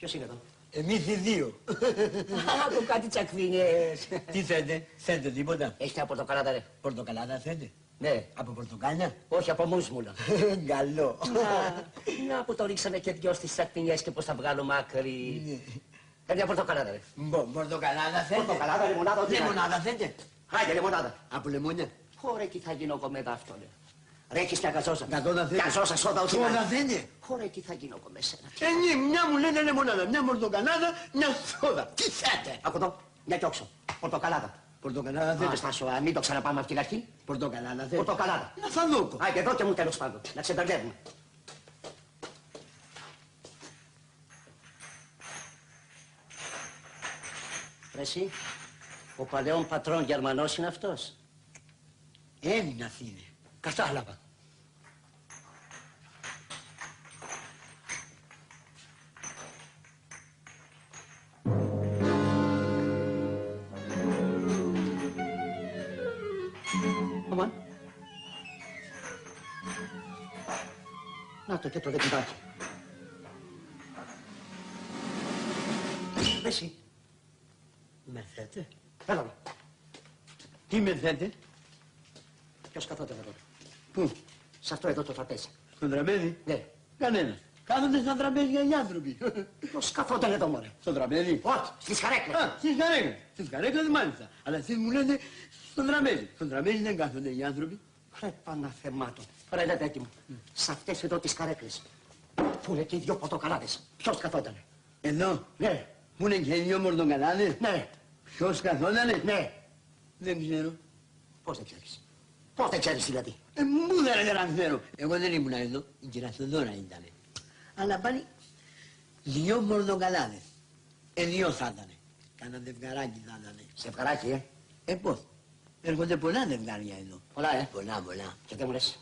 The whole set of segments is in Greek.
Ποιος είναι εδώ? Εμείς οι δύο. Άκου κάτι τσακβίνιες. Τι θέλετε, θέλετε τίποτα? Έχετε από πορτοκαλάδα, ρε? Πορτοκαλάδα θέλετε? Ναι. Από πορτοκάλια? Όχι, από μουσμουλα. Καλό. Να που το ρίξανε και δυο στις τσακβίνιες και πώς θα βγάλω μάκρυ. Μια πορτοκαλάδα, ρε. Πορτοκαλάδα θέλετε? Πορτοκαλάδα, λεμονάδα, ό,τι Λεμονάδα θέλετε? Άντε, λεμονάδα. Από λεμόνια. Χωρέ, τι θα γίνω εγώ μετά αυτό, ρε. Ρε, έχεις μια γαζόζα. Γαζόζα θέλετε? Γαζόζα, σόδα, ό,τι να. Σόδα θέλετε? Χωρέ, τι θα γίνω εγώ με σένα. Μια μου λένε λεμονάδα, μια πορτοκαλάδα, μια σόδα. Τι θέλετε? Ακού εδώ, μια κι όξο. Πορτοκαλάδα. Πορτοκαλάδα θέλετε? Αστάσου, μην το ξαναπάμε από την αρχή. Πορτοκαλάδα θέλετε? Πορτοκαλάδα. Να θα δω. Άντε, εδώ και μου τέλος πάντων. Να ξεμπερδεύουμε. Ρε εσύ, ο παλαιόν πατρόν Γερμανός είναι αυτός. Έλληνας είναι. Κατάλαβα. Αμάν. Να το και το δεκουδάκι. Εσύ. Με θέτε? Έλα εδώ. Τι με θέτε? Ποιος καθόταν εδώ? Πού? Σε αυτό εδώ το τραπέζι. Στον τραπέζι? Ναι. Κανένας. Κάθονται στα τραπέζια οι άνθρωποι. Πώς καθόταν εδώ, μωρέ? Στο τραπέζι? Όχι, στις καρέκλες. Α, στις καρέκλες. Στις καρέκλες μάλιστα. Αλλά εσείς μου λέτε στον τραπέζι. Στον τραπέζι δεν κάθονται οι άνθρωποι. Ρε Παναθεμάτο. Ρε λεβέντη μου, σε αυτές εδώ τις καρέκλες που είναι και οι δυο πορτοκαλάδες, ποιος καθότανε? Εδώ. Ναι. Που είναι και οι δυο πορτοκαλάδες. Ναι. Ποιος καθότανε? Ναι. Δεν ξέρω. Πώς δεν ξέρεις? Πώς δεν ξέρεις δηλαδή? Μου δεν να ξέρω. Εγώ δεν ήμουν εδώ. Η κυρία Θοδώρα ήτανε. Αλλά πάλι δυο πορτοκαλάδες. Δυο θα ήτανε. Κάνα δευγαράκι θα ήτανε. Ζευγαράκι, Πώς. Έρχονται πολλά δευγάρια εδώ. Πολλά, Πολλά, πολλά. Και δεν μου λες,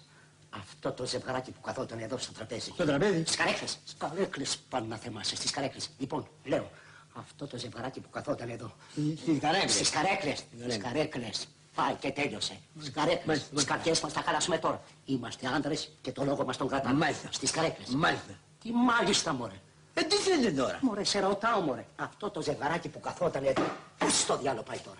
αυτό το ζευγαράκι που καθόταν εδώ στο τραπέζι. Στο τραπέζι. Στις καρέκλες. Στις καρέκλες πάνε να θεμάσαι, στις καρέκλες. Λοιπόν, λέω, αυτό το ζευγαράκι που καθόταν εδώ. Στις καρέκλες. Στις καρέκλες. Στις καρέκλες. Πάει και τέλειωσε. Στις καρέκλες. Τις καρδιές μας τα χαλάσουμε τώρα. Είμαστε άντρες και το λόγο μας τον κρατάμε. Μάλιστα. Στις καρέκλες. Μάλιστα. Τι μάλιστα, μωρέ. Τι θέλετε τώρα? Μωρέ, σε ρωτάω, μωρέ. Αυτό το ζευγαράκι που καθόταν εδώ, πού στο διάλο πάει τώρα?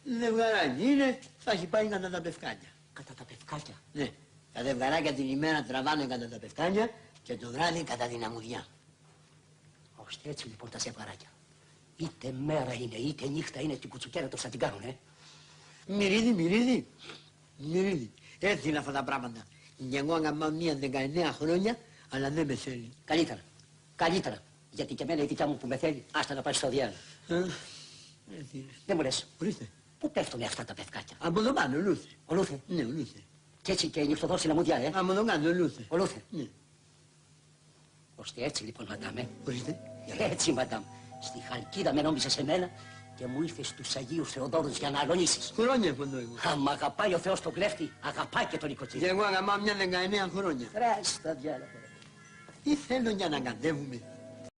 Δευγαράκι είναι, θα έχει πάει κατά τα πευκάνια. Κατά τα πευκάκια. Ναι. Τα δευγαράκια την ημέρα τραβάνε κατά τα πευκάνια και το βράδυ κατά την αμμουδιά. Ώστε έτσι λοιπόν τα ζευγαράκια. Είτε μέρα είναι, είτε νύχτα είναι, την κουτσουκέρα τους θα την κάνουνε. Μυρίδι, μυρίδι. Μυρίδι. Έτσι είναι αυτά τα πράγματα. Και εγώ έκανα μία 19 χρόνια, αλλά δεν με θέλει. Καλύτερα. Καλύτερα. Γιατί και εμένα η δικιά μου που με θέλει, άστα να πάει στο διάλο. Έτσι είναι. Δεν μου λες, Ορίστε. πού πέφτουνε αυτά τα πευκάκια? Από εδώ πάνω, λούθε. Ολούθε. Ναι, λούθε. Κι έτσι και νυχτοδόση λαμουδιά, Από εδώ κάτω, λούθε. Ολούθε. Ναι. Ώστε έτσι λοιπόν, μαντάμ, Ορίστε. Έτσι, μαντάμ. Στη Χαλκίδα με νόμιζες εμένα και μου ήρθες στους Αγίους Θεοδόρους για να αλωνίσεις. Χρόνια από εδώ εγώ. Άμα αγαπάει ο Θεός τον κλέφτη, αγαπάει και τον Και οικοκύριο. εγώ έκανα μια 19 χρόνια. Κράστα διάλογο. Τι θέλω για να κατέβουμε.